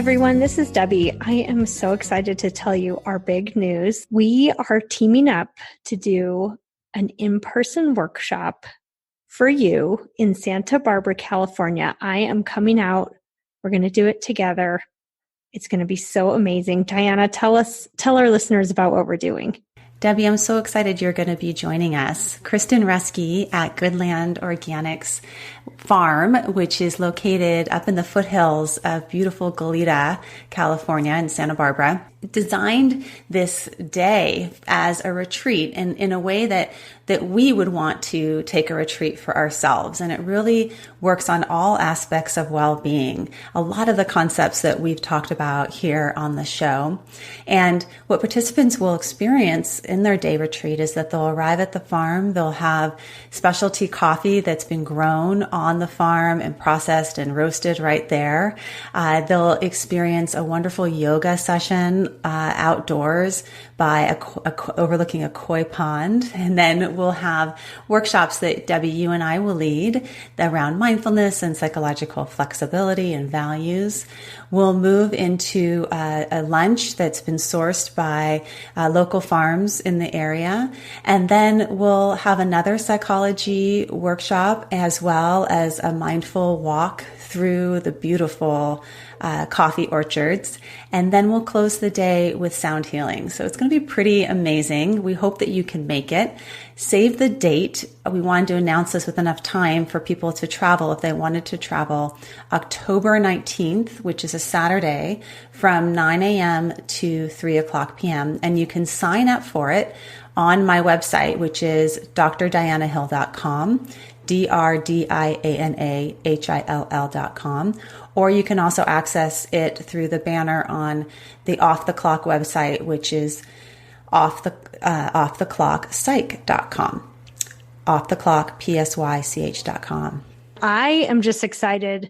everyone, this is Debbie. I am so excited to tell you our big news. We are teaming up to do an in-person workshop for you in Santa Barbara, California. I am coming out. We're going to do it together. It's going to be so amazing. Diana, tell our listeners about what we're doing. Debbie, I'm so excited you're going to be joining us. Kristen Reske at Goodland Organics Farm, which is located up in the foothills of beautiful Goleta, California in Santa Barbara, designed this day as a retreat in a way that we would want to take a retreat for ourselves. And it really works on all aspects of well-being. A lot of the concepts that we've talked about here on the show. And what participants will experience in their day retreat is that they'll arrive at the farm, they'll have specialty coffee that's been grown on the farm and processed and roasted right there. They'll experience a wonderful yoga session outdoors by overlooking a koi pond. And then we'll have workshops that Debbie, you and I will lead around mindfulness and psychological flexibility and values. We'll move into a lunch that's been sourced by local farms in the area. And then we'll have another psychology workshop as well as a mindful walk through the beautiful coffee orchards. And then we'll close the day with sound healing. So it's going to be pretty amazing. We hope that you can make it. Save the date. We wanted to announce this with enough time for people to travel if they wanted to travel. October 19th, which is a Saturday, from 9 a.m. to 3 o'clock p.m. And you can sign up for it on my website, which is drdianahill.com. drdianahill.com, or you can also access it through the banner on the Off the Clock website, which is offtheclockpsych.com. offtheclockpsych.com. I am just excited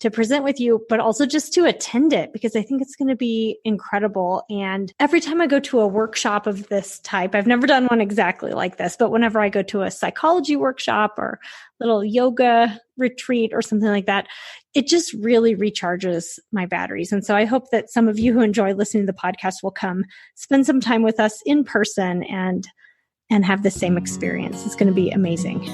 to present with you, but also just to attend it because I think it's going to be incredible. And every time I go to a workshop of this type, I've never done one exactly like this, but whenever I go to a psychology workshop or little yoga retreat or something like that, it just really recharges my batteries. And so I hope that some of you who enjoy listening to the podcast will come spend some time with us in person and have the same experience. It's going to be amazing.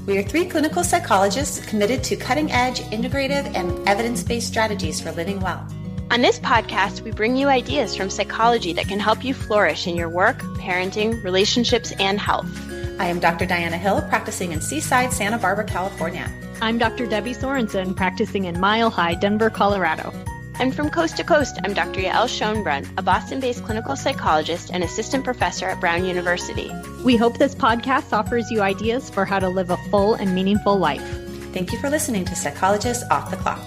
We are three clinical psychologists committed to cutting-edge, integrative, and evidence-based strategies for living well. On this podcast, we bring you ideas from psychology that can help you flourish in your work, parenting, relationships, and health. I am Dr. Diana Hill, practicing in Seaside, Santa Barbara, California. I'm Dr. Debbie Sorensen, practicing in Mile High, Denver, Colorado. And from coast to coast, I'm Dr. Yael Schoenbrunn, a Boston-based clinical psychologist and assistant professor at Brown University. We hope this podcast offers you ideas for how to live a full and meaningful life. Thank you for listening to Psychologists Off the Clock.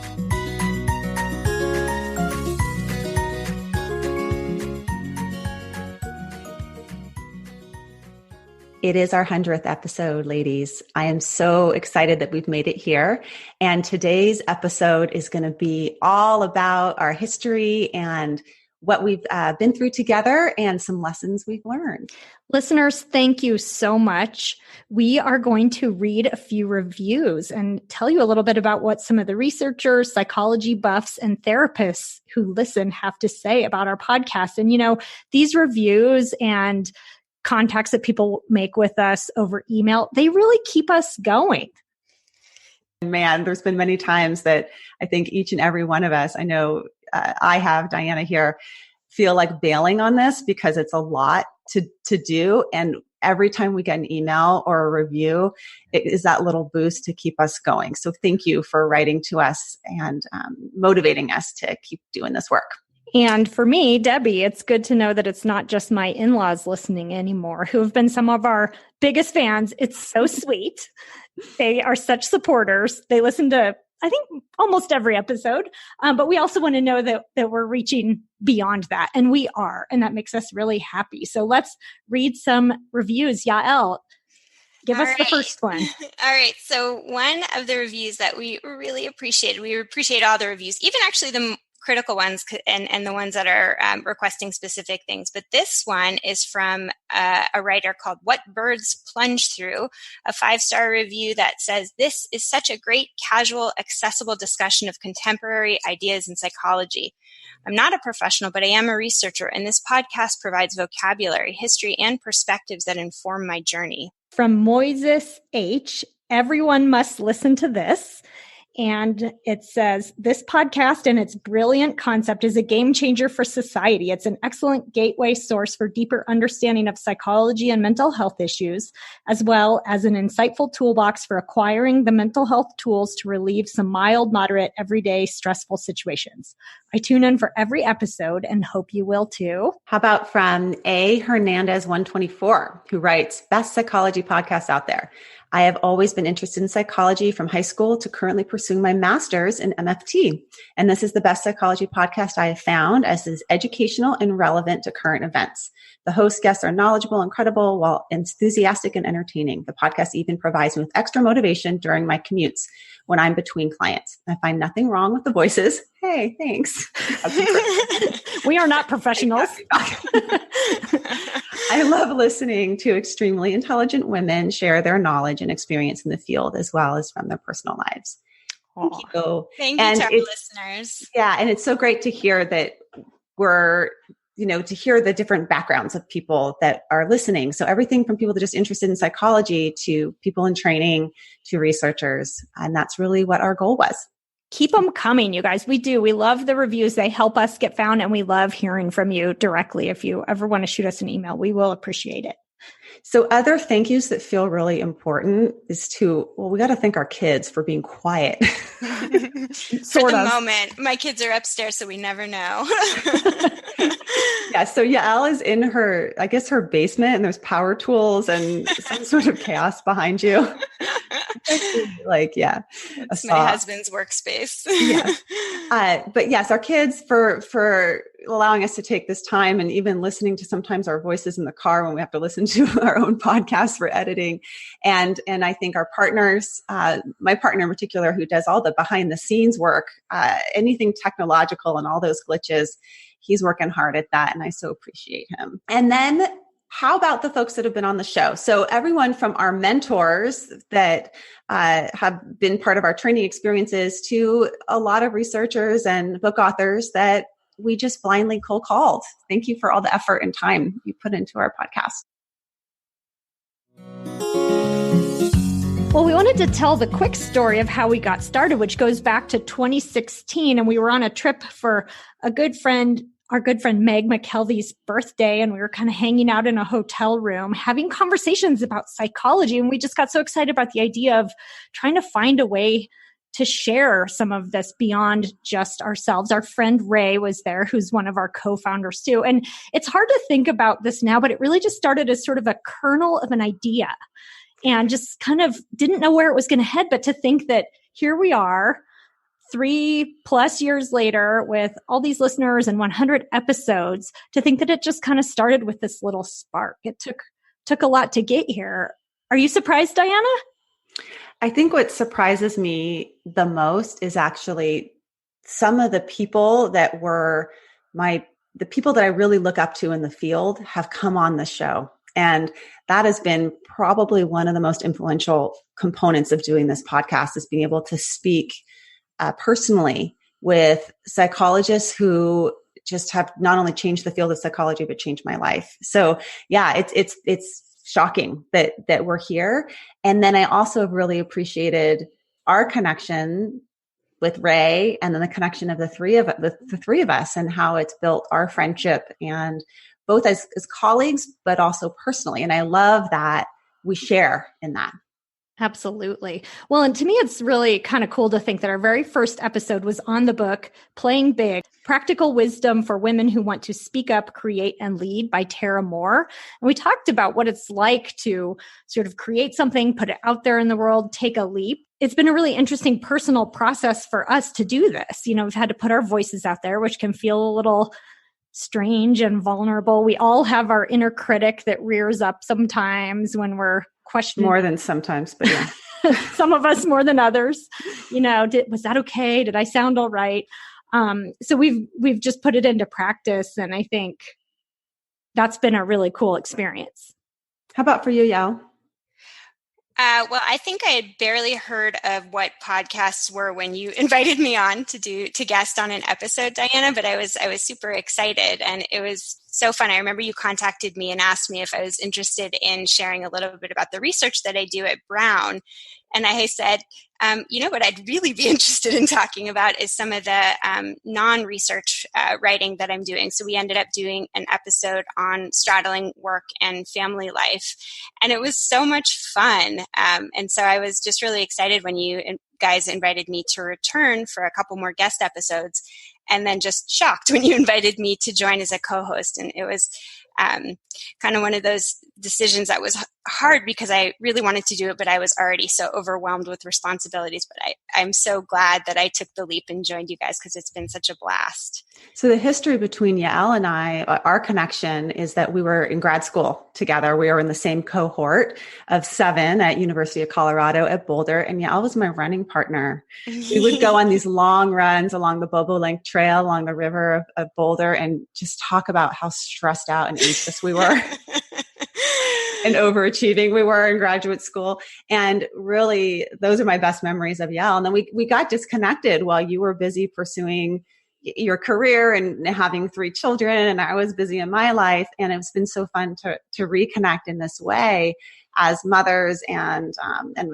It is our 100th episode, ladies. I am so excited that we've made it here. And today's episode is going to be all about our history and what we've been through together and some lessons we've learned. Listeners, thank you so much. We are going to read a few reviews and tell you a little bit about what some of the researchers, psychology buffs, and therapists who listen have to say about our podcast. And, these reviews and contacts that people make with us over email, they really keep us going. Man, there's been many times that I think each and every one of us, I know I have, Diana here, feel like bailing on this because it's a lot to do. And every time we get an email or a review, it is that little boost to keep us going. So thank you for writing to us and motivating us to keep doing this work. And for me, Debbie, it's good to know that it's not just my in-laws listening anymore, who have been some of our biggest fans. It's so sweet. They are such supporters. They listen to, I think, almost every episode. But we also want to know that we're reaching beyond that. And we are. And that makes us really happy. So let's read some reviews. Yael, give us the first one. All right. So one of the reviews that we really appreciated, we appreciate all the reviews, even actually the critical ones and the ones that are requesting specific things. But this one is from a writer called What Birds Plunge Through, a 5-star review that says, "This is such a great, casual, accessible discussion of contemporary ideas in psychology. I'm not a professional, but I am a researcher, and this podcast provides vocabulary, history, and perspectives that inform my journey." From Moises H., everyone must listen to this. And it says, "This podcast and its brilliant concept is a game changer for society. It's an excellent gateway source for deeper understanding of psychology and mental health issues, as well as an insightful toolbox for acquiring the mental health tools to relieve some mild, moderate, everyday stressful situations. I tune in for every episode and hope you will too." How about from A. Hernandez 124, who writes, "Best psychology podcast out there. I have always been interested in psychology from high school to currently pursuing my master's in MFT. And this is the best psychology podcast I have found, as it is educational and relevant to current events. The host guests are knowledgeable and credible while enthusiastic and entertaining. The podcast even provides me with extra motivation during my commutes when I'm between clients. I find nothing wrong with the voices." Hey, thanks. We are not professionals. "I love listening to extremely intelligent women share their knowledge and experience in the field, as well as from their personal lives." Thank you. Thank you to our listeners. Yeah. And it's so great to hear that we're, to hear the different backgrounds of people that are listening. So everything from people that are just interested in psychology to people in training to researchers. And that's really what our goal was. Keep them coming, you guys. We do. We love the reviews. They help us get found, and we love hearing from you directly. If you ever want to shoot us an email, we will appreciate it. So other thank yous that feel really important is we got to thank our kids for being quiet. For the moment. My kids are upstairs, so we never know. Yeah. So Yael is in her basement, and there's power tools and some sort of chaos behind you. It's my husband's workspace. Yeah. But yes, our kids for allowing us to take this time, and even listening to sometimes our voices in the car when we have to listen to our own podcast for editing. And I think our partners, my partner in particular, who does all the behind the scenes work, anything technological and all those glitches, he's working hard at that. And I so appreciate him. And then how about the folks that have been on the show? So everyone from our mentors that have been part of our training experiences to a lot of researchers and book authors that we just blindly cold called. Thank you for all the effort and time you put into our podcast. Well, we wanted to tell the quick story of how we got started, which goes back to 2016. And we were on a trip for our good friend Meg McKelvey's birthday. And we were kind of hanging out in a hotel room, having conversations about psychology. And we just got so excited about the idea of trying to find a way to share some of this beyond just ourselves. Our friend Ray was there, who's one of our co-founders too. And it's hard to think about this now, but it really just started as sort of a kernel of an idea, and just kind of didn't know where it was going to head. But to think that here we are 3+ years later with all these listeners and 100 episodes, to think that it just kind of started with this little spark. It took a lot to get here. Are you surprised, Diana? I think what surprises me the most is actually some of the people that were the people that I really look up to in the field have come on the show. And that has been probably one of the most influential components of doing this podcast, is being able to speak personally with psychologists who just have not only changed the field of psychology, but changed my life. So yeah, it's shocking that we're here. And then I also really appreciated our connection with Ray, and then the connection of the three of us, and how it's built our friendship, and both as colleagues, but also personally. And I love that we share in that. Absolutely. Well, and to me, it's really kind of cool to think that our very first episode was on the book, Playing Big, Practical Wisdom for Women Who Want to Speak Up, Create, and Lead by Tara Moore. And we talked about what it's like to sort of create something, put it out there in the world, take a leap. It's been a really interesting personal process for us to do this. We've had to put our voices out there, which can feel a little strange and vulnerable. We all have our inner critic that rears up sometimes when we're questioning. More than sometimes, but yeah. Some of us more than others. Was that okay? Did I sound all right? So we've just put it into practice. And I think that's been a really cool experience. How about for you, Yael? Well, I think I had barely heard of what podcasts were when you invited me on to guest on an episode, Diana, but I was super excited, and it was so fun. I remember you contacted me and asked me if I was interested in sharing a little bit about the research that I do at Brown. And I said, what I'd really be interested in talking about is some of the non-research writing that I'm doing. So we ended up doing an episode on straddling work and family life. And it was so much fun. And so I was just really excited when you guys invited me to return for a couple more guest episodes, and then just shocked when you invited me to join as a co-host. And it was kind of one of those decisions that was hard because I really wanted to do it, but I was already so overwhelmed with responsibilities. But I'm so glad that I took the leap and joined you guys because it's been such a blast. So the history between Yael and I, our connection is that we were in grad school together. We were in the same cohort of 7 at University of Colorado at Boulder, and Yael was my running partner. We would go on these long runs along the Bobolink Trail, along the river of Boulder, and just talk about how stressed out and anxious we were. And overachieving we were in graduate school. And really, those are my best memories of Yael. And then we got disconnected while you were busy pursuing your career and having 3 children, and I was busy in my life. And it's been so fun to reconnect in this way as mothers, and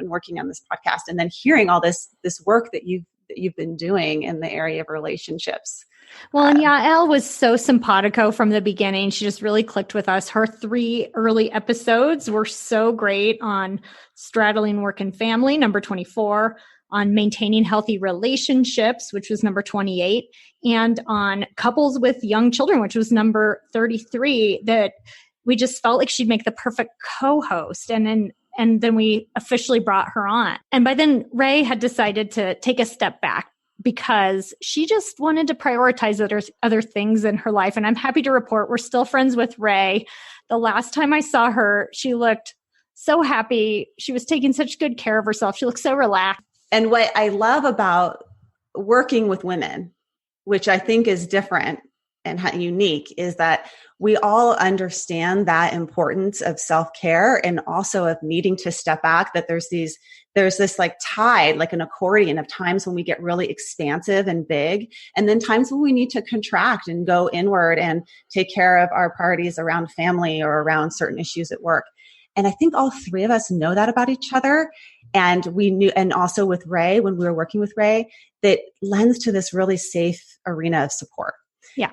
working on this podcast, and then hearing all this work that you've been doing in the area of relationships. Well, and Yael was so simpatico from the beginning. She just really clicked with us. Her 3 early episodes were so great on straddling work and family, number 24, on maintaining healthy relationships, which was number 28, and on couples with young children, which was number 33, that we just felt like she'd make the perfect co-host. And then we officially brought her on. And by then, Ray had decided to take a step back because she just wanted to prioritize other things in her life. And I'm happy to report we're still friends with Ray. The last time I saw her, she looked so happy. She was taking such good care of herself. She looked so relaxed. And what I love about working with women, which I think is different and unique, is that we all understand that importance of self-care and also of needing to step back, that there's this like tide, like an accordion of times when we get really expansive and big, and then times when we need to contract and go inward and take care of our priorities around family or around certain issues at work. And I think all 3 of us know that about each other. And we knew, and also with Ray, when we were working with Ray, that lends to this really safe arena of support. Yeah.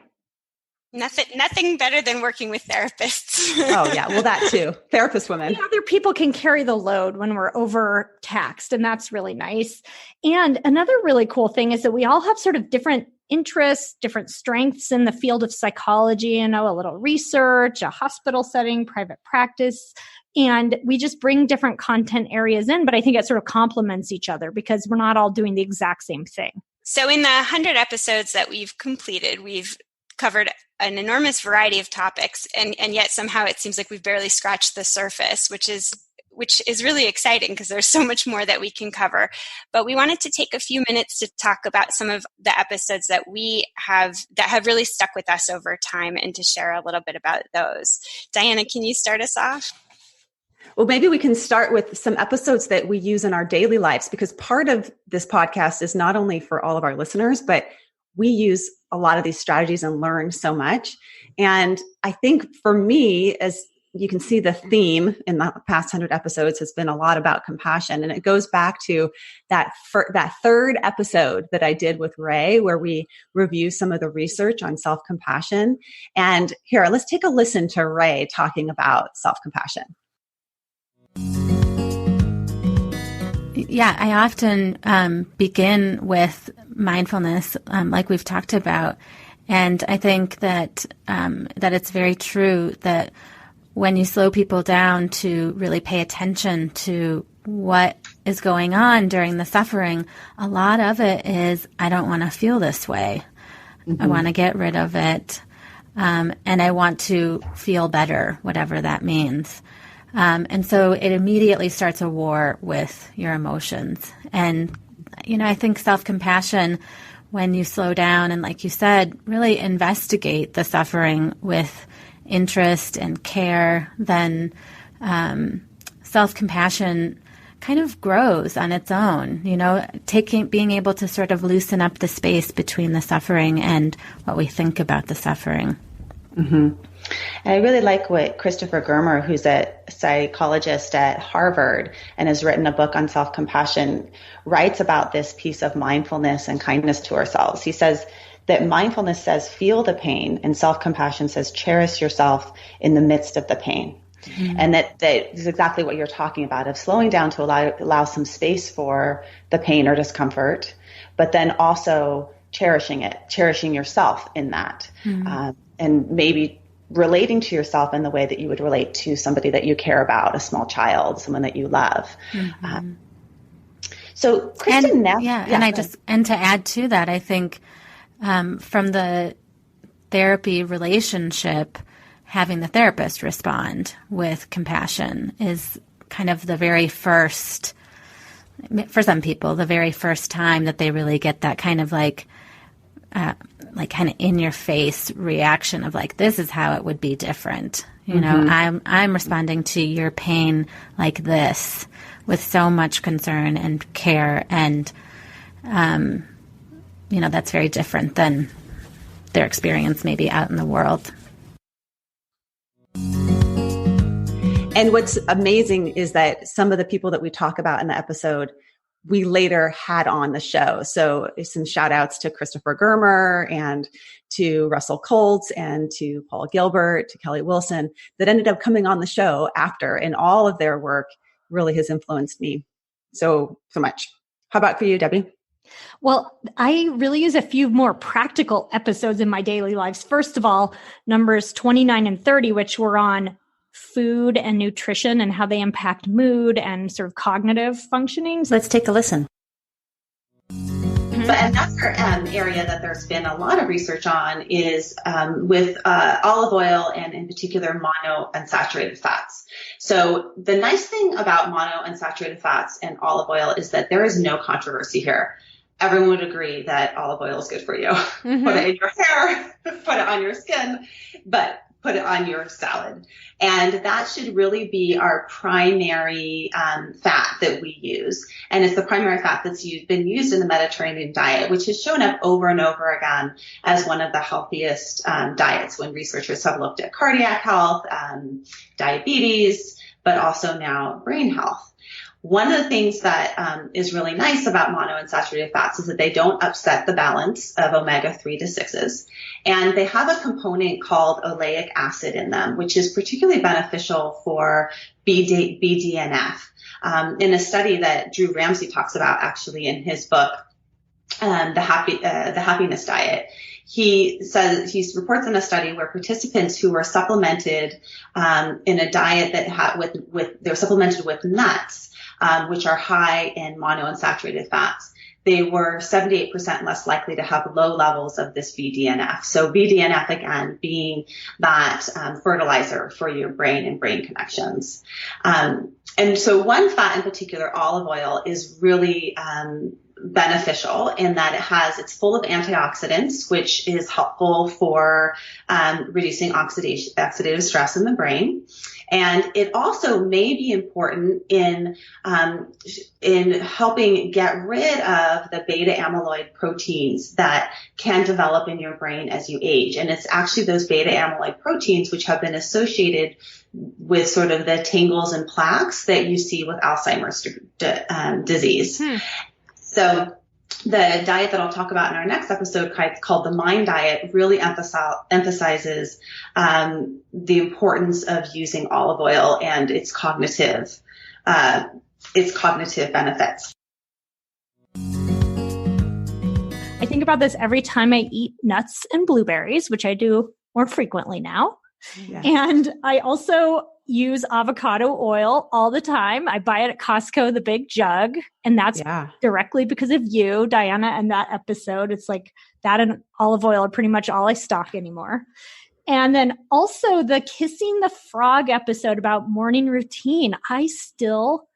Nothing better than working with therapists. Oh yeah. Well, that too. Therapist women. Other people can carry the load when we're overtaxed, and that's really nice. And another really cool thing is that we all have sort of different interests, different strengths in the field of psychology, a little research, a hospital setting, private practice. And we just bring different content areas in, but I think it sort of complements each other because we're not all doing the exact same thing. So in the 100 episodes that we've completed, we've covered an enormous variety of topics, and yet somehow it seems like we've barely scratched the surface, which is really exciting because there's so much more that we can cover. But we wanted to take a few minutes to talk about some of the episodes that have really stuck with us over time, and to share a little bit about those. Diana, can you start us off? Well, maybe we can start with some episodes that we use in our daily lives, because part of this podcast is not only for all of our listeners, but we use a lot of these strategies and learn so much. And I think for me, as you can see, the theme in the past 100 episodes has been a lot about compassion. And it goes back to that 3rd episode that I did with Ray, where we review some of the research on self-compassion. And here, let's take a listen to Ray talking about self-compassion. Yeah, I often begin with mindfulness, like we've talked about, and I think that it's very true that when you slow people down to really pay attention to what is going on during the suffering, a lot of it is, I don't want to feel this way. Mm-hmm. I want to get rid of it, and I want to feel better, whatever that means. And so it immediately starts a war with your emotions. And, I think self-compassion, when you slow down and, like you said, really investigate the suffering with interest and care, then self-compassion kind of grows on its own, being able to sort of loosen up the space between the suffering and what we think about the suffering. Mm-hmm. And I really like what Christopher Germer, who's a psychologist at Harvard and has written a book on self-compassion, writes about this piece of mindfulness and kindness to ourselves. He says that mindfulness says feel the pain, and self-compassion says cherish yourself in the midst of the pain. Mm-hmm. And that is exactly what you're talking about, of slowing down to allow some space for the pain or discomfort, but then also cherishing yourself in that. Mm-hmm. And maybe relating to yourself in the way that you would relate to somebody that you care about, a small child, someone that you love. Mm-hmm. So Kristen, and to add to that, I think from the therapy relationship, having the therapist respond with compassion is kind of the very first, for some people, the very first time that they really get that kind of like kind of in your face reaction of like, this is how it would be different. I'm responding to your pain like this with so much concern and care. And, that's very different than their experience maybe out in the world. And what's amazing is that some of the people that we talk about in the episode, we later had on the show. So some shout outs to Christopher Germer and to Russell Koltz and to Paul Gilbert, to Kelly Wilson, that ended up coming on the show after, and all of their work really has influenced me so much. How about for you, Debbie? Well, I really use a few more practical episodes in my daily lives. First of all, numbers 29 and 30, which were on food and nutrition and how they impact mood and sort of cognitive functioning. Let's take a listen. But another area that there's been a lot of research on is with olive oil and in particular monounsaturated fats. So the nice thing about monounsaturated fats and olive oil is that there is no controversy here. Everyone would agree that olive oil is good for you. Mm-hmm. Put it in your hair, put it on your skin, but put it on your salad. And that should really be our primary fat that we use. And it's the primary fat that's been used in the Mediterranean diet, which has shown up over and over again as one of the healthiest diets when researchers have looked at cardiac health, diabetes, but also now brain health. One of the things that is really nice about monounsaturated fats is that they don't upset the balance of omega-3 to 6s. And they have a component called oleic acid in them, which is particularly beneficial for BDNF. In a study that Drew Ramsey talks about actually in his book, The Happiness Diet, he reports in a study where participants who were supplemented in a diet that they're supplemented with nuts, which are high in monounsaturated fats, they were 78% less likely to have low levels of this BDNF. So BDNF, again, being that fertilizer for your brain and brain connections. And so one fat in particular, olive oil, is really beneficial in that it's full of antioxidants, which is helpful for reducing oxidative stress in the brain. And it also may be important in helping get rid of the beta amyloid proteins that can develop in your brain as you age. And it's actually those beta amyloid proteins which have been associated with sort of the tangles and plaques that you see with Alzheimer's disease. So the diet that I'll talk about in our next episode, called the MIND diet, really emphasizes the importance of using olive oil and its cognitive benefits. I think about this every time I eat nuts and blueberries, which I do more frequently now. Yeah. And I also use avocado oil all the time. I buy it at Costco, the big jug. And that's directly because of you, Diana, and that episode. It's like that and olive oil are pretty much all I stock anymore. And then also the Kissing the Frog episode about morning routine. I still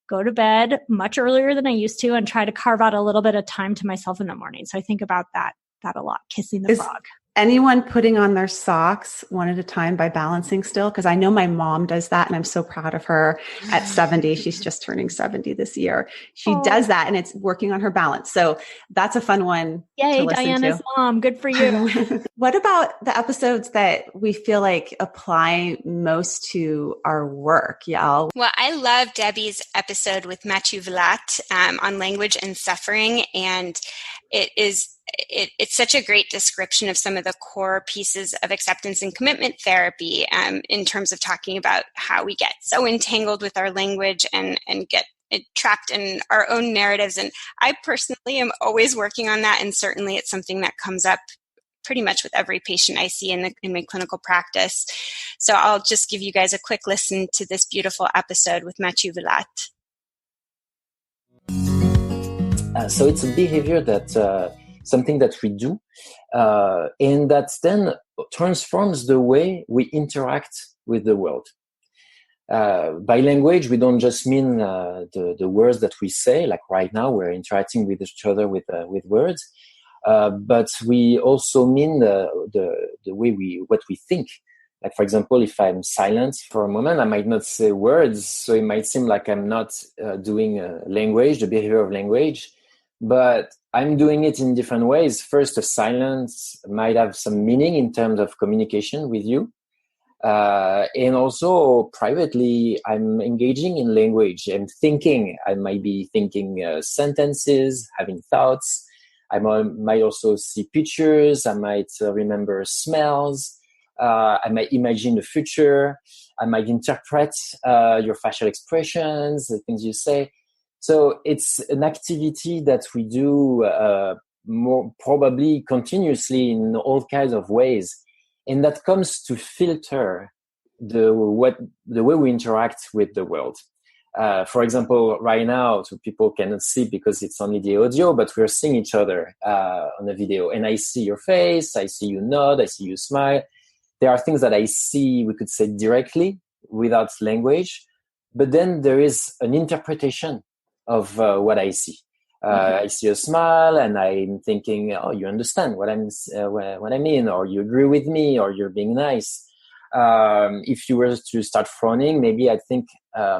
go to bed much earlier than I used to and try to carve out a little bit of time to myself in the morning. So I think about that a lot, kissing the frog. Anyone putting on their socks one at a time by balancing still? Because I know my mom does that, and I'm so proud of her at 70. She's just turning 70 this year. She does that, and it's working on her balance. So that's a fun one. Yay, to listen Diana's to. mom. Good for you. What about the episodes that we feel like apply most to our work, Yael? Well, I love Debbie's episode with Matthew Vilat on language and suffering, and it's such a great description of some of the core pieces of acceptance and commitment therapy in terms of talking about how we get so entangled with our language and get trapped in our own narratives. And I personally am always working on that, and certainly it's something that comes up pretty much with every patient I see in my clinical practice. So I'll just give you guys a quick listen to this beautiful episode with Matthew Vilat. So it's a behavior that something that we do, and that then transforms the way we interact with the world. By language, we don't just mean the words that we say, like right now we're interacting with each other with words, but we also mean the way what we think. Like, for example, if I'm silent for a moment, I might not say words, so it might seem like I'm not doing language, the behavior of language, but I'm doing it in different ways. First, a silence might have some meaning in terms of communication with you. And also privately, I'm engaging in language. I'm thinking. I might be thinking sentences, having thoughts. I might also see pictures. I might remember smells. I might imagine the future. I might interpret your facial expressions, the things you say. So it's an activity that we do more probably continuously in all kinds of ways. And that comes to filter the way we interact with the world. For example, right now, so people cannot see because it's only the audio, but we're seeing each other on the video. And I see your face, I see you nod, I see you smile. There are things that I see, we could say directly without language, but then there is an interpretation of what I see. I see a smile and I'm thinking, oh, you understand what I mean, or you agree with me, or you're being nice. If you were to start frowning, maybe I'd think,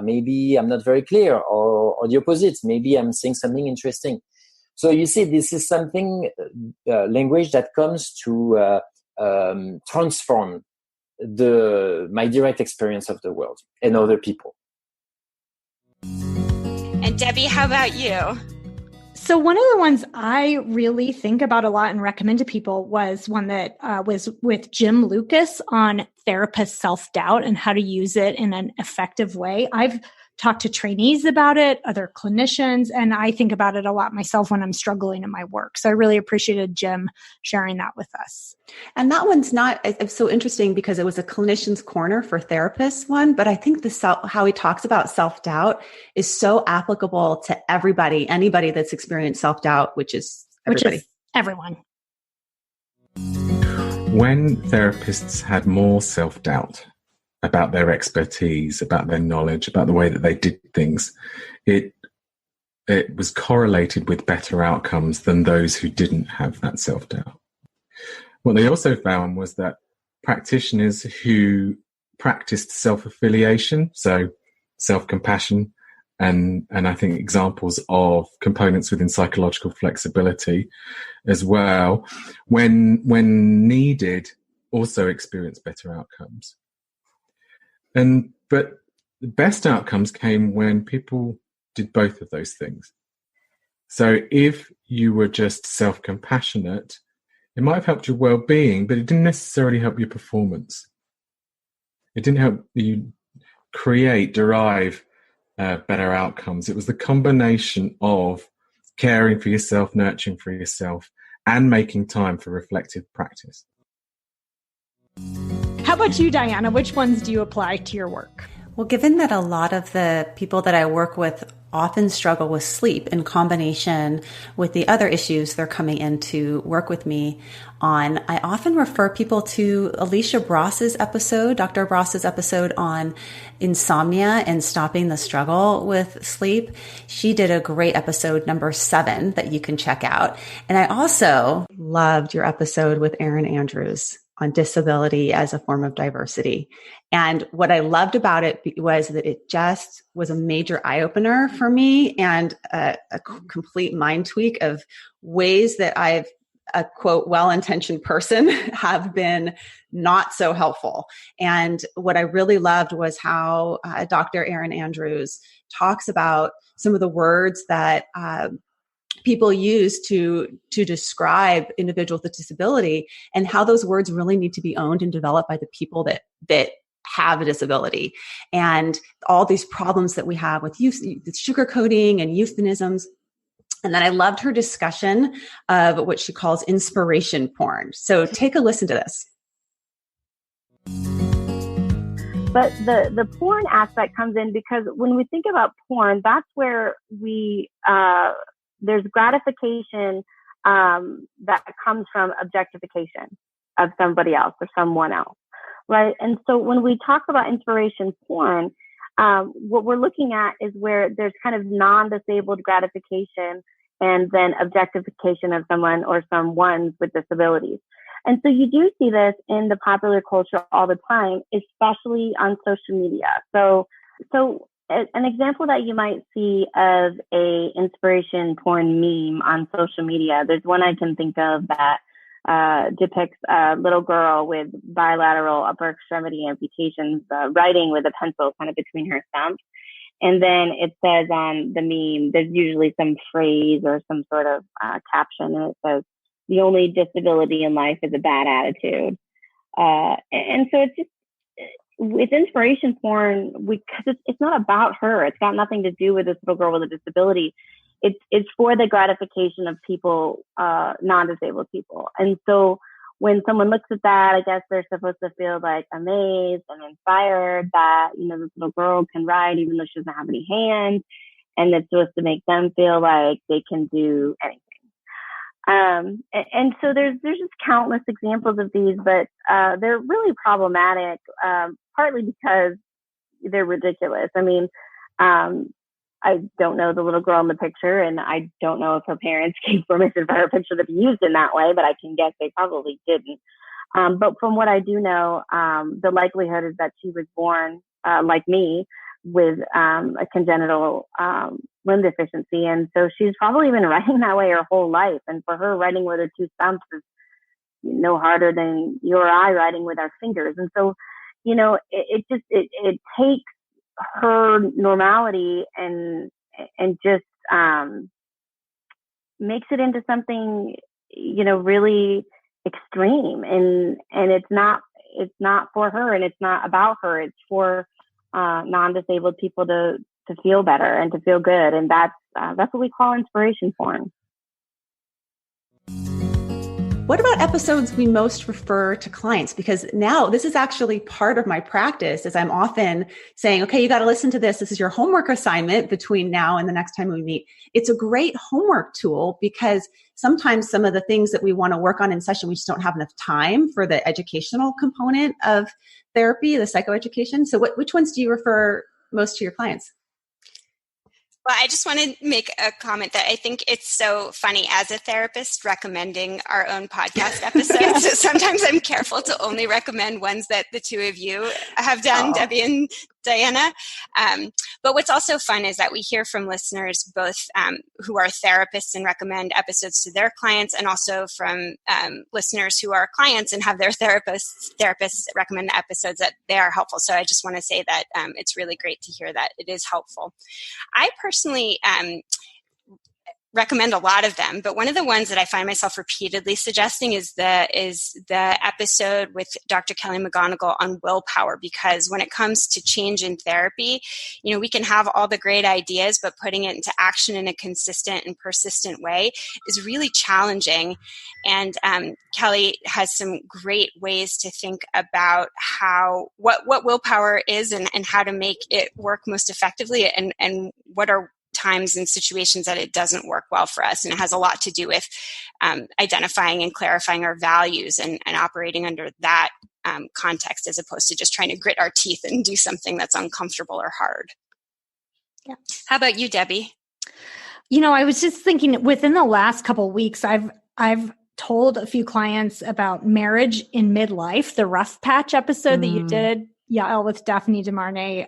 maybe I'm not very clear, or the opposite. Maybe I'm saying something interesting. So you see, this is something, language that comes to transform my direct experience of the world and other people. And Debbie, how about you? So one of the ones I really think about a lot and recommend to people was one that was with Jim Lucas on therapist self-doubt and how to use it in an effective way. I've talked to trainees about it, other clinicians, and I think about it a lot myself when I'm struggling in my work. So I really appreciated Jim sharing that with us. And that one's it's so interesting because it was a clinician's corner for therapists one, but I think how he talks about self-doubt is so applicable to everybody, anybody that's experienced self-doubt, which is everybody. Which is everyone. When therapists had more self-doubt about their expertise, about their knowledge, about the way that they did things, it was correlated with better outcomes than those who didn't have that self-doubt. What they also found was that practitioners who practiced self-affiliation, so self-compassion, and I think examples of components within psychological flexibility as well, when needed, also experienced better outcomes. But the best outcomes came when people did both of those things. So if you were just self-compassionate, it might have helped your well-being, but it didn't necessarily help your performance. It didn't help you derive better outcomes. It was the combination of caring for yourself, nurturing for yourself, and making time for reflective practice. How about you, Diana? Which ones do you apply to your work? Well, given that a lot of the people that I work with often struggle with sleep in combination with the other issues they're coming in to work with me on. I often refer people to Alicia Bross's episode, Dr. Bross's episode on insomnia and stopping the struggle with sleep. She did a great episode, number 7, that you can check out. And I also loved your episode with Erin Andrews on disability as a form of diversity. And what I loved about it was that it just was a major eye-opener for me and a complete mind tweak of ways that I've, a quote, well-intentioned person, have been not so helpful. And what I really loved was how Dr. Erin Andrews talks about some of the words that people use to describe individuals with disability, and how those words really need to be owned and developed by the people that have a disability, and all these problems that we have with sugarcoating and euphemisms. And then I loved her discussion of what she calls inspiration porn. So take a listen to this. But the porn aspect comes in because when we think about porn, that's where there's gratification that comes from objectification of somebody else or someone else, right? And so when we talk about inspiration porn, what we're looking at is where there's kind of non-disabled gratification and then objectification of someone or some ones with disabilities. And so you do see this in the popular culture all the time, especially on social media. So an example that you might see of a inspiration porn meme on social media, there's one I can think of that depicts a little girl with bilateral upper extremity amputations, writing with a pencil kind of between her thumbs. And then it says on the meme, there's usually some phrase or some sort of caption, and it says, "The only disability in life is a bad attitude." And so it's just, with inspiration porn, because it's not about her. It's got nothing to do with this little girl with a disability. It's for the gratification of people, non-disabled people. And so when someone looks at that, I guess they're supposed to feel like amazed and inspired that, this little girl can write even though she doesn't have any hands. And it's supposed to make them feel like they can do anything. And so there's just countless examples of these, but they're really problematic, partly because they're ridiculous. I mean, I don't know the little girl in the picture, and I don't know if her parents gave permission for her picture to be used in that way, but I can guess they probably didn't. But from what I do know, the likelihood is that she was born, like me, with a congenital limb deficiency. And so she's probably been writing that way her whole life. And for her, writing with her 2 thumbs is no harder than you or I writing with our fingers. And so, it takes her normality and just makes it into something, really extreme. And it's not for her, and it's not about her. It's for non-disabled people to feel better and to feel good. And that's what we call inspiration porn. What about episodes we most refer to clients? Because now this is actually part of my practice, is I'm often saying, okay, you got to listen to this. This is your homework assignment between now and the next time we meet. It's a great homework tool because sometimes some of the things that we want to work on in session, we just don't have enough time for the educational component of therapy, the psychoeducation. So which ones do you refer most to your clients? Well, I just want to make a comment that I think it's so funny as a therapist recommending our own podcast episodes. So sometimes I'm careful to only recommend ones that the two of you have done, Debbie and Diana. But what's also fun is that we hear from listeners both who are therapists and recommend episodes to their clients, and also from listeners who are clients and have their therapists recommend the episodes that they are helpful. So I just want to say that it's really great to hear that it is helpful. I personally recommend a lot of them, but one of the ones that I find myself repeatedly suggesting is the episode with Dr. Kelly McGonigal on willpower, because when it comes to change in therapy, we can have all the great ideas, but putting it into action in a consistent and persistent way is really challenging. And Kelly has some great ways to think about what willpower is and how to make it work most effectively, and what are times and situations that it doesn't work well for us. And it has a lot to do with identifying and clarifying our values and operating under that context, as opposed to just trying to grit our teeth and do something that's uncomfortable or hard. Yeah. How about you, Debbie? I was just thinking, within the last couple of weeks, I've told a few clients about marriage in midlife, the rough patch episode that you did, Yael, with Daphne DeMarnay,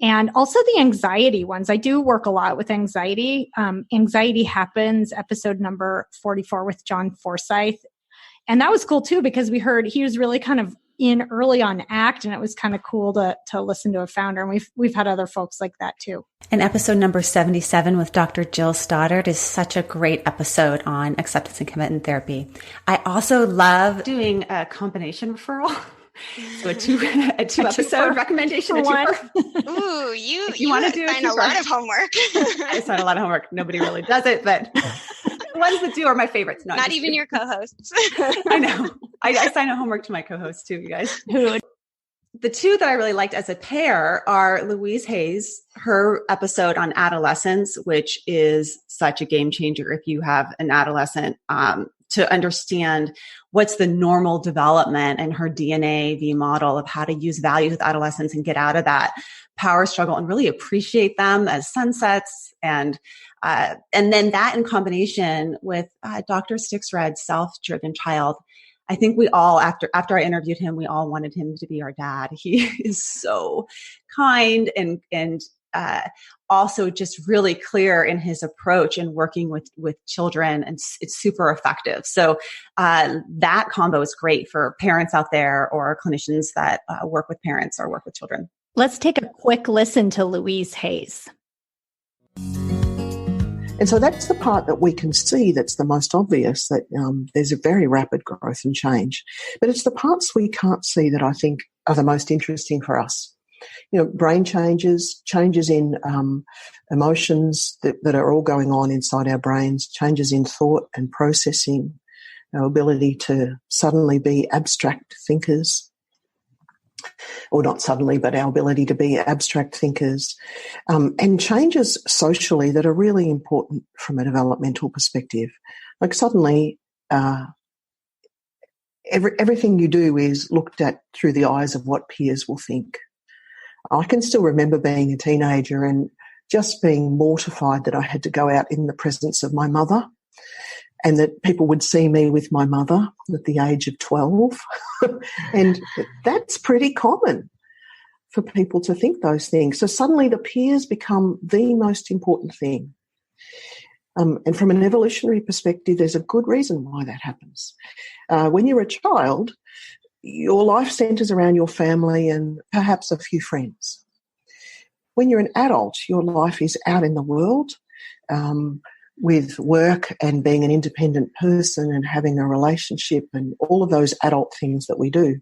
and also the anxiety ones. I do work a lot with anxiety. Anxiety Happens, episode number 44 with John Forsyth. And that was cool too, because we heard he was really kind of in early on ACT, and it was kind of cool to listen to a founder. And we've had other folks like that too. And episode number 77 with Dr. Jill Stoddard is such a great episode on acceptance and commitment therapy. I also love doing a combination referral. So a two episode recommendation. Ooh, you want to do a lot of homework. I assign a lot of homework. Nobody really does it, but the ones that do are my favorites. Not even your co-hosts. I know. I assign a homework to my co-hosts too, you guys. The two that I really liked as a pair are Louise Hayes, her episode on adolescence, which is such a game changer if you have an adolescent, to understand what's the normal development and her DNA V model of how to use values with adolescents and get out of that power struggle and really appreciate them as sunsets. And then that in combination with Dr. Stixred's Self-Driven Child. I think we all, after I interviewed him, we all wanted him to be our dad. He is so kind and also just really clear in his approach in working with children, and it's super effective. So that combo is great for parents out there or clinicians that work with parents or work with children. Let's take a quick listen to Louise Hayes. And so that's the part that we can see that's the most obvious, that there's a very rapid growth and change. But it's the parts we can't see that I think are the most interesting for us. Brain changes in emotions that are all going on inside our brains, changes in thought and processing, our ability to suddenly be abstract thinkers. Or not suddenly, but our ability to be abstract thinkers, and changes socially that are really important from a developmental perspective. Like suddenly, everything you do is looked at through the eyes of what peers will think. I can still remember being a teenager and just being mortified that I had to go out in the presence of my mother, and that people would see me with my mother at the age of 12. And that's pretty common for people to think those things. So suddenly the peers become the most important thing. And from an evolutionary perspective, there's a good reason why that happens. When you're a child, your life centers around your family and perhaps a few friends. When you're an adult, your life is out in the world, with work and being an independent person and having a relationship and all of those adult things that we do.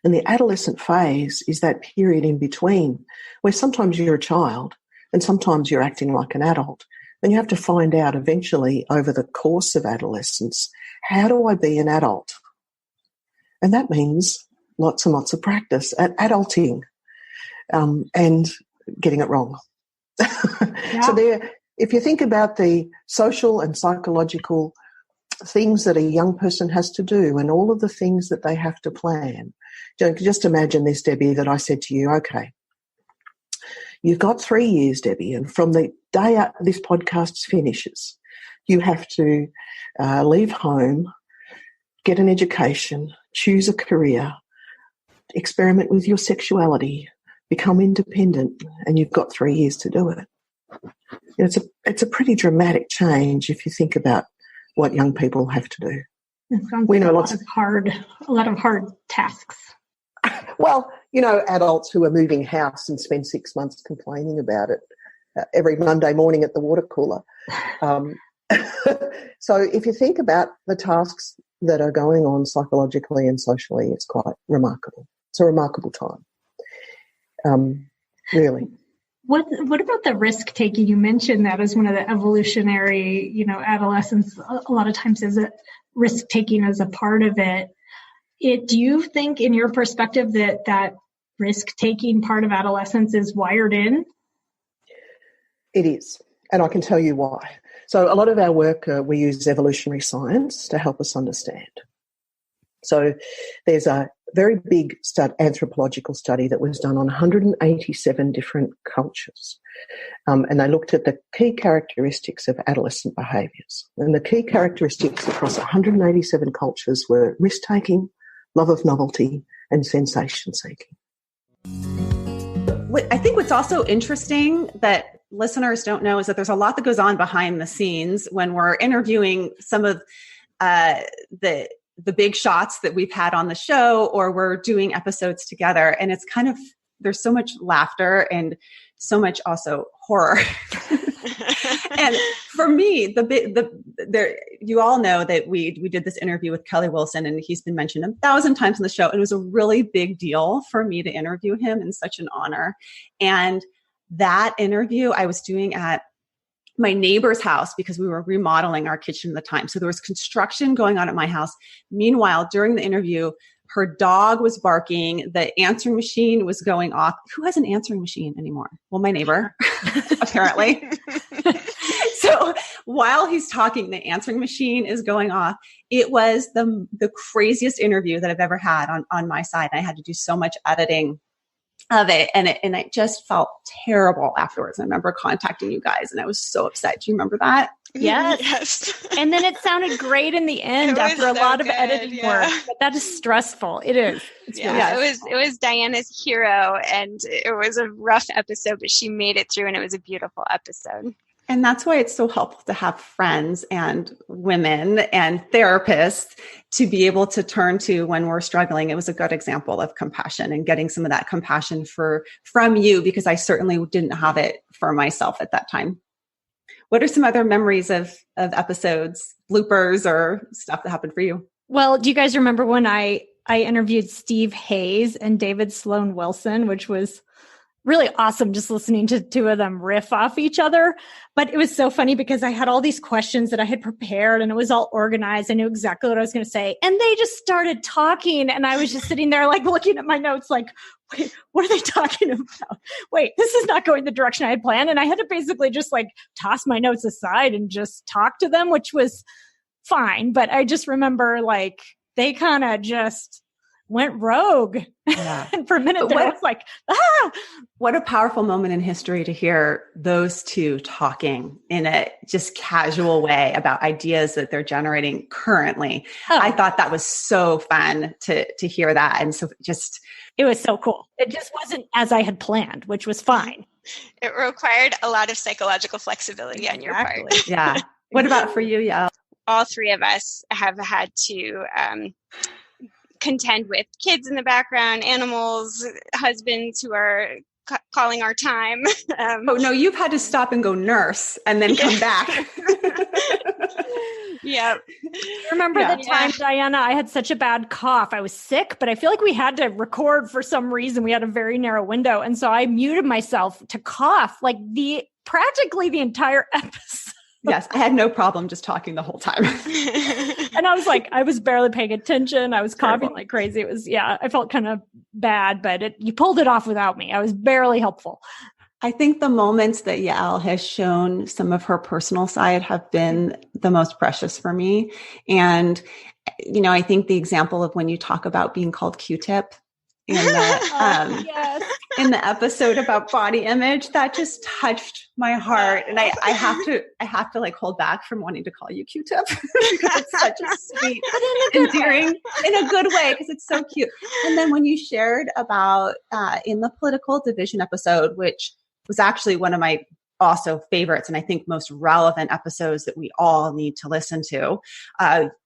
And the adolescent phase is that period in between where sometimes you're a child and sometimes you're acting like an adult. And you have to find out eventually over the course of adolescence, how do I be an adult? And that means lots and lots of practice at adulting and getting it wrong. Yeah. So if you think about the social and psychological things that a young person has to do and all of the things that they have to plan, just imagine this, Debbie, that I said to you, okay, you've got 3 years, Debbie, and from the day this podcast finishes, you have to leave home, get an education, choose a career, experiment with your sexuality, become independent, and you've got 3 years to do it. It's a pretty dramatic change if you think about what young people have to do. It sounds like a lot of hard tasks. Well, adults who are moving house and spend 6 months complaining about it every Monday morning at the water cooler. So if you think about the tasks that are going on psychologically and socially, it's quite remarkable. It's a remarkable time, really. What about the risk taking? You mentioned that as one of the evolutionary, adolescence a lot of times is a risk taking as a part of it. Do you think, in your perspective, that risk taking part of adolescence is wired in? It is. And I can tell you why. So a lot of our work, we use evolutionary science to help us understand. So there's a very big anthropological study that was done on 187 different cultures. And they looked at the key characteristics of adolescent behaviours. And the key characteristics across 187 cultures were risk-taking, love of novelty, and sensation-seeking. I think what's also interesting that listeners don't know is that there's a lot that goes on behind the scenes when we're interviewing some of the big shots that we've had on the show, or we're doing episodes together. And it's kind of, there's so much laughter and so much also horror. And for me, you all know that we did this interview with Kelly Wilson, and he's been mentioned 1,000 times on the show. And it was a really big deal for me to interview him, and such an honor. And that interview I was doing at my neighbor's house because we were remodeling our kitchen at the time. So there was construction going on at my house. Meanwhile, during the interview, her dog was barking. The answering machine was going off. Who has an answering machine anymore? Well, my neighbor, apparently. So while he's talking, the answering machine is going off. It was the craziest interview that I've ever had on my side. I had to do so much editing of it. And it just felt terrible afterwards. I remember contacting you guys and I was so upset. Do you remember that? Yes. And then it sounded great in the end after a lot of editing work. But that is stressful. It is. It was Diana's hero, and it was a rough episode, but she made it through, and it was a beautiful episode. And that's why it's so helpful to have friends and women and therapists to be able to turn to when we're struggling. It was a good example of compassion and getting some of that compassion from you, because I certainly didn't have it for myself at that time. What are some other memories of episodes, bloopers, or stuff that happened for you? Well, do you guys remember when I interviewed Steve Hayes and David Sloan Wilson, which was really awesome just listening to two of them riff off each other. But it was so funny because I had all these questions that I had prepared and it was all organized. I knew exactly what I was going to say. And they just started talking. And I was just sitting there like looking at my notes like, wait, what are they talking about? Wait, this is not going the direction I had planned. And I had to basically just like toss my notes aside and just talk to them, which was fine. But I just remember like they kind of just went rogue. Yeah. And for a minute there, I was like, What a powerful moment in history to hear those two talking in a just casual way about ideas that they're generating currently. Oh. I thought that was so fun to hear that. And so it was so cool. It just wasn't as I had planned, which was fine. It required a lot of psychological flexibility on your part. Yeah. What about for you, Yael? All three of us have had to contend with kids in the background, animals, husbands who are calling our time. Oh no, you've had to stop and go nurse and then come back. Yeah. Remember the time, Diana, I had such a bad cough. I was sick, but I feel like we had to record for some reason. We had a very narrow window. And so I muted myself to cough like practically the entire episode. Yes, I had no problem just talking the whole time. And I was like, I was barely paying attention. I was coughing like crazy. It was, I felt kind of bad, but you pulled it off without me. I was barely helpful. I think the moments that Yael has shown some of her personal side have been the most precious for me. And, I think the example of when you talk about being called Q-tip in the episode about body image, that just touched my heart. And I have to like hold back from wanting to call you Q-tip because it's such a sweet, endearing, in a good way, because it's so cute. And then when you shared about in the political division episode, which was actually one of my also favorites, and I think most relevant episodes that we all need to listen to.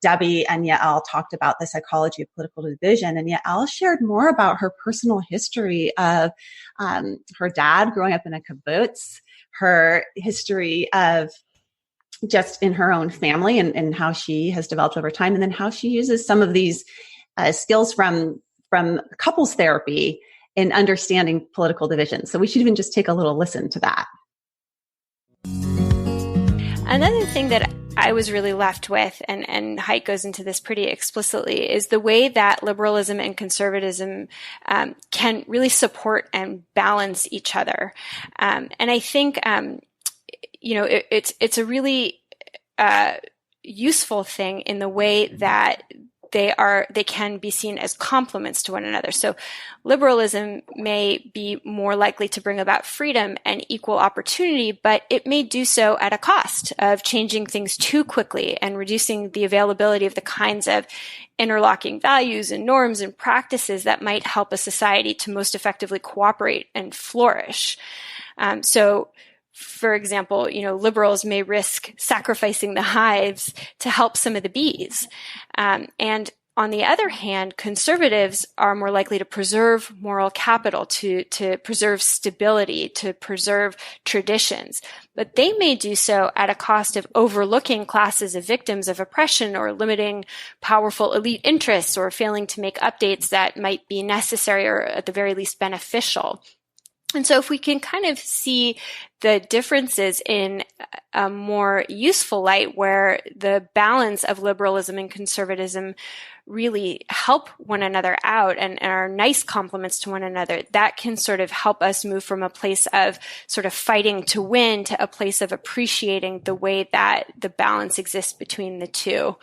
Debbie and Yael talked about the psychology of political division, and Yael shared more about her personal history of her dad growing up in a kibbutz, her history of just in her own family and how she has developed over time, and then how she uses some of these skills from couples therapy in understanding political division. So we should even just take a little listen to that. Another thing that I was really left with, and Haidt goes into this pretty explicitly, is the way that liberalism and conservatism can really support and balance each other. And I think it's a really useful thing in the way that they can be seen as complements to one another. So liberalism may be more likely to bring about freedom and equal opportunity, but it may do so at a cost of changing things too quickly and reducing the availability of the kinds of interlocking values and norms and practices that might help a society to most effectively cooperate and flourish. So for example, liberals may risk sacrificing the hives to help some of the bees. And on the other hand, conservatives are more likely to preserve moral capital, to preserve stability, to preserve traditions. But they may do so at a cost of overlooking classes of victims of oppression or limiting powerful elite interests or failing to make updates that might be necessary or at the very least beneficial. And so if we can kind of see the differences in a more useful light where the balance of liberalism and conservatism really help one another out and are nice complements to one another, that can sort of help us move from a place of sort of fighting to win to a place of appreciating the way that the balance exists between the two.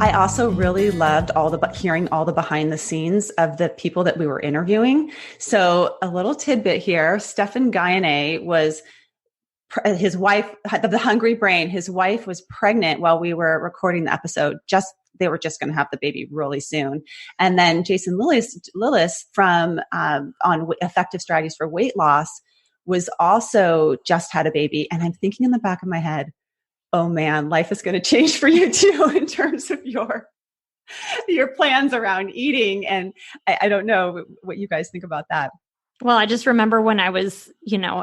I also really loved hearing all the behind the scenes of the people that we were interviewing. So a little tidbit here, Stefan Guyane was his wife, the hungry brain, his wife was pregnant while we were recording the episode. They were just going to have the baby really soon. And then Jason Lillis from on effective strategies for weight loss was also just had a baby. And I'm thinking in the back of my head, oh man, life is going to change for you too in terms of your plans around eating. And I don't know what you guys think about that. Well, I just remember when I was,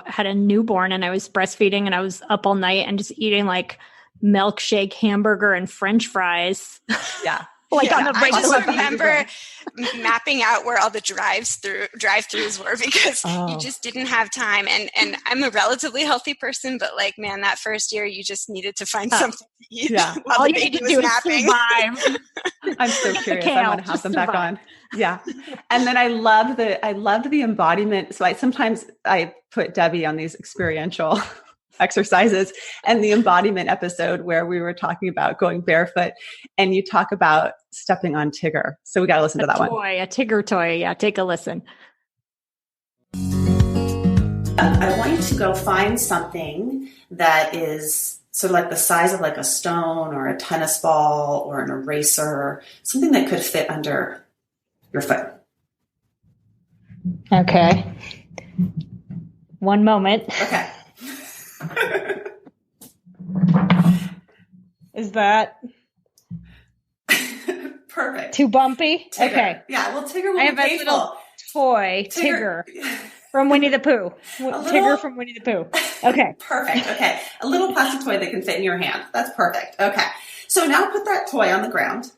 had a newborn and I was breastfeeding and I was up all night and just eating like milkshake, hamburger, and French fries. Yeah. On a I just remember mapping out where all the drive-throughs were because you just didn't have time. And I'm a relatively healthy person, but like, man, that first year you just needed to find something to eat while the baby was napping. I'm so curious. I want to have them back on. Yeah. And then I loved the embodiment. So sometimes I put Debbie on these experiential exercises, and the embodiment episode where we were talking about going barefoot and you talk about stepping on Tigger. So we got to listen to that one. A Tigger toy. Yeah. Take a listen. I want you to go find something that is sort of like the size of like a stone or a tennis ball or an eraser, something that could fit under your foot. Okay. One moment. Okay. Is that perfect? Too bumpy? Tigger. Okay. Yeah, well, Tigger will I be have painful. a little toy, Tigger from Winnie the Pooh. Tigger from Winnie the Pooh. Okay. Perfect. Okay. A little plastic toy that can fit in your hand. That's perfect. Okay. So now put that toy on the ground.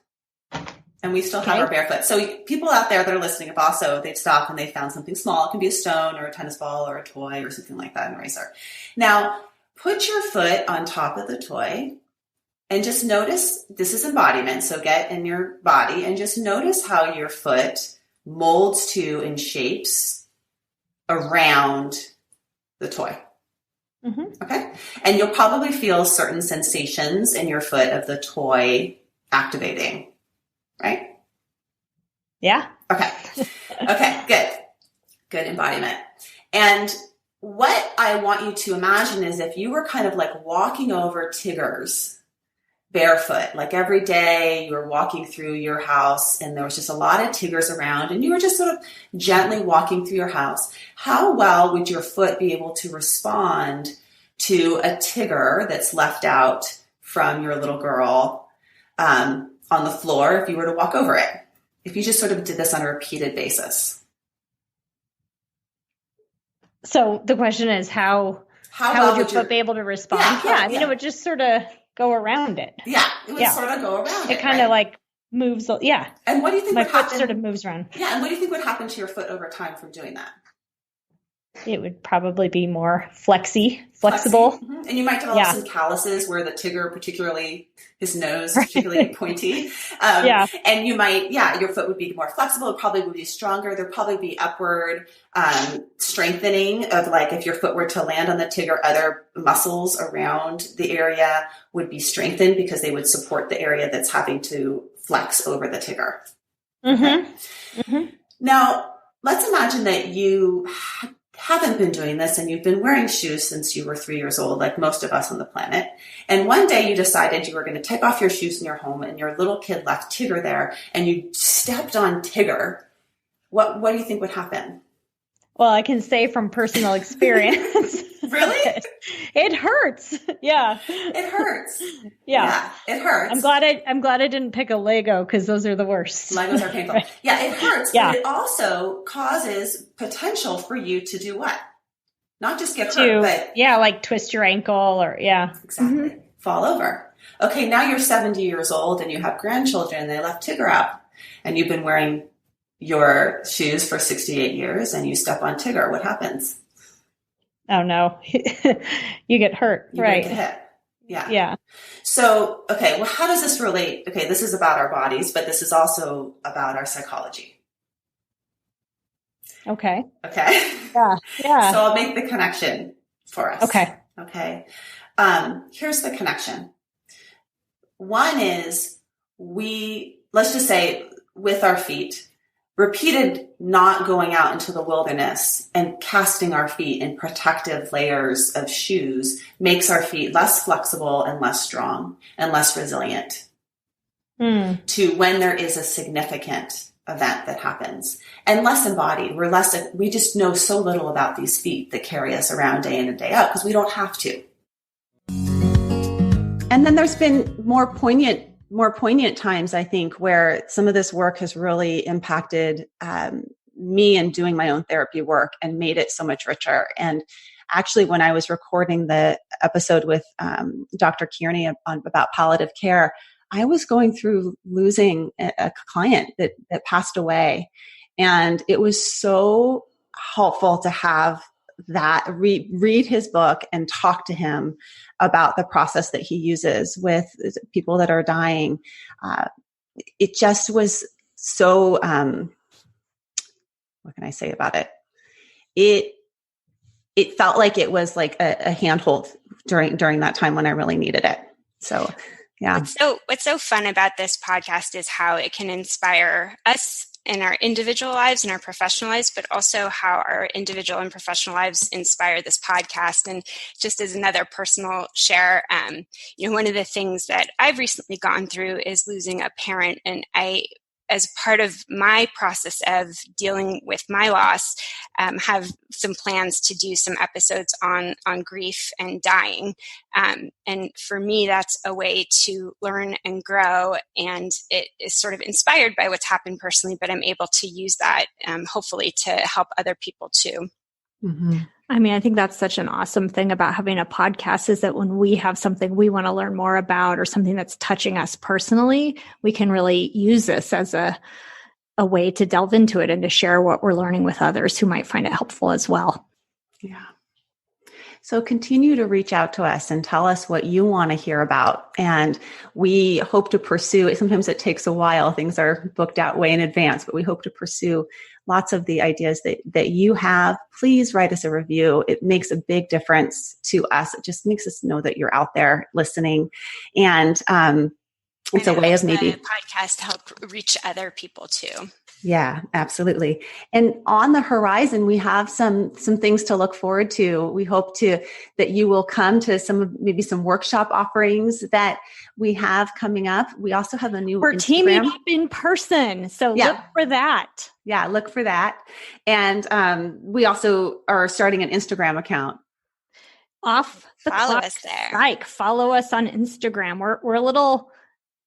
And we still have our barefoot. So people out there that are listening, if also they've stopped and they found something small, it can be a stone or a tennis ball or a toy or something like that, an eraser. Now, put your foot on top of the toy and just notice, this is embodiment, so get in your body and just notice how your foot molds to and shapes around the toy. Mm-hmm. Okay? And you'll probably feel certain sensations in your foot of the toy activating. Right? Yeah. Okay. Okay, good. Good embodiment. And what I want you to imagine is if you were kind of like walking over Tiggers barefoot, like every day you were walking through your house and there was just a lot of Tiggers around and you were just sort of gently walking through your house, how well would your foot be able to respond to a Tigger that's left out from your little girl on the floor if you were to walk over it, if you just sort of did this on a repeated basis? So the question is how would your foot be able to respond? I mean, it would just sort of go around it. Yeah, it would sort of go around it. It kind of like moves. Yeah. And what do you think my foot sort of moves around? Yeah, and what do you think would happen to your foot over time from doing that? it would probably be more flexible. Mm-hmm. And you might develop some calluses where the Tigger, particularly his nose, is particularly pointy. And you might, your foot would be more flexible. It probably would be stronger. There'd probably be upward strengthening of, like, if your foot were to land on the Tigger, other muscles around the area would be strengthened because they would support the area that's having to flex over the Tigger. Okay? Now, let's imagine that you haven't been doing this and you've been wearing shoes since you were 3 years old, like most of us on the planet. And one day you decided you were going to take off your shoes in your home and your little kid left Tigger there and you stepped on Tigger. What do you think would happen? Well, I can say from personal experience. Really? It hurts. Yeah. It hurts. Yeah. It hurts. I'm glad I didn't pick a Lego because those are the worst. Legos are painful. Yeah, it hurts, but it also causes potential for you to do what? Not just get hurt, but like twist your ankle or exactly. Fall over. Okay, now you're 70 years old and you have grandchildren and they left Tigger out and you've been wearing your shoes for 68 years and you step on Tigger. What happens? Oh no, you get hurt. You right. get hit. Yeah. Yeah. So, okay, well, how does this relate? Okay, this is about our bodies, but this is also about our psychology. Okay. Okay. Yeah. Yeah. So I'll make the connection for us. Okay. Okay. Here's the connection. One is let's just say with our feet, repeated not going out into the wilderness and casting our feet in protective layers of shoes makes our feet less flexible and less strong and less resilient to when there is a significant event that happens, and less embodied. We just know so little about these feet that carry us around day in and day out because we don't have to. And then there's been more poignant times, I think, where some of this work has really impacted me in doing my own therapy work and made it so much richer. And actually, when I was recording the episode with Dr. Kearney about palliative care, I was going through losing a client that passed away. And it was so helpful to have that, read his book and talk to him about the process that he uses with people that are dying. It just was so, what can I say about it? It felt like it was like a handhold during that time when I really needed it. So, yeah. What's so fun about this podcast is how it can inspire us in our individual lives and our professional lives, but also how our individual and professional lives inspire this podcast. And just as another personal share, one of the things that I've recently gone through is losing a parent. And as part of my process of dealing with my loss, have some plans to do some episodes on grief and dying. And for me, that's a way to learn and grow. And it is sort of inspired by what's happened personally, but I'm able to use that hopefully to help other people too. Mm-hmm. I mean, I think that's such an awesome thing about having a podcast is that when we have something we want to learn more about or something that's touching us personally, we can really use this as a way to delve into it and to share what we're learning with others who might find it helpful as well. Yeah. So continue to reach out to us and tell us what you want to hear about. And we hope to pursue, sometimes it takes a while, things are booked out way in advance, but we hope to pursue lots of the ideas that you have. Please write us a review. It makes a big difference to us. It just makes us know that you're out there listening. And it's a way of maybe the podcast to help reach other people too. Yeah, absolutely. And on the horizon, we have some things to look forward to. We hope that you will come to maybe some workshop offerings that we have coming up. We also have a new We're Instagram. Teaming up in person. So look for that. Yeah, look for that. And we also are starting an Instagram account. Off the Follow Clock us there. Psych. Follow us on Instagram. We're a little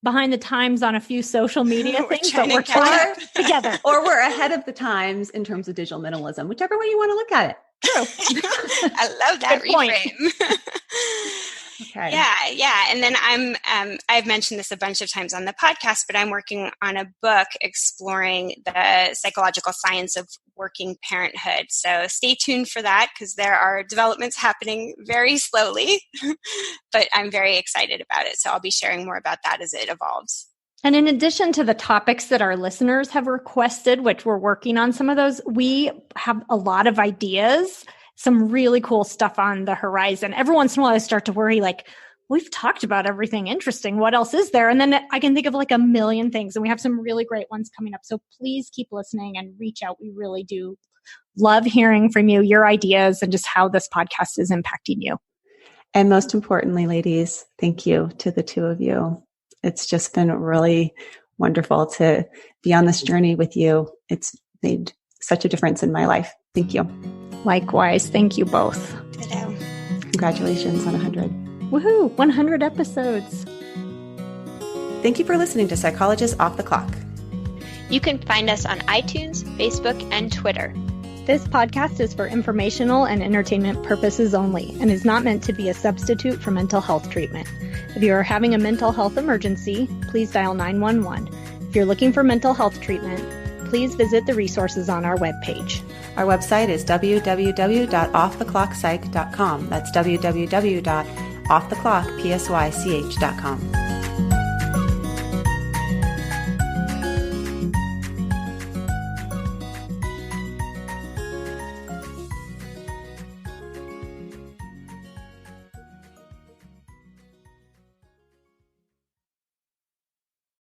behind the times on a few social media things, but we're trying together. Or we're ahead of the times in terms of digital minimalism, whichever way you want to look at it. True. I love that reframe. Okay. Yeah. And then I've mentioned this a bunch of times on the podcast, but I'm working on a book exploring the psychological science of working parenthood. So stay tuned for that, because there are developments happening very slowly, but I'm very excited about it. So I'll be sharing more about that as it evolves. And in addition to the topics that our listeners have requested, which we're working on some of those, we have a lot of ideas, some really cool stuff on the horizon. Every once in a while I start to worry, like, we've talked about everything interesting. What else is there? And then I can think of like a million things, and we have some really great ones coming up. So please keep listening and reach out. We really do love hearing from you, your ideas, and just how this podcast is impacting you. And most importantly, ladies, thank you to the two of you. It's just been really wonderful to be on this journey with you. It's made such a difference in my life. Thank you. Likewise. Thank you both. Ditto. Congratulations on 100. Woohoo! 100 episodes. Thank you for listening to Psychologists Off the Clock. You can find us on iTunes, Facebook, and Twitter. This podcast is for informational and entertainment purposes only and is not meant to be a substitute for mental health treatment. If you are having a mental health emergency, please dial 911. If you're looking for mental health treatment, please visit the resources on our webpage. Our website is www.offtheclockpsych.com. That's www.offtheclockpsych.com.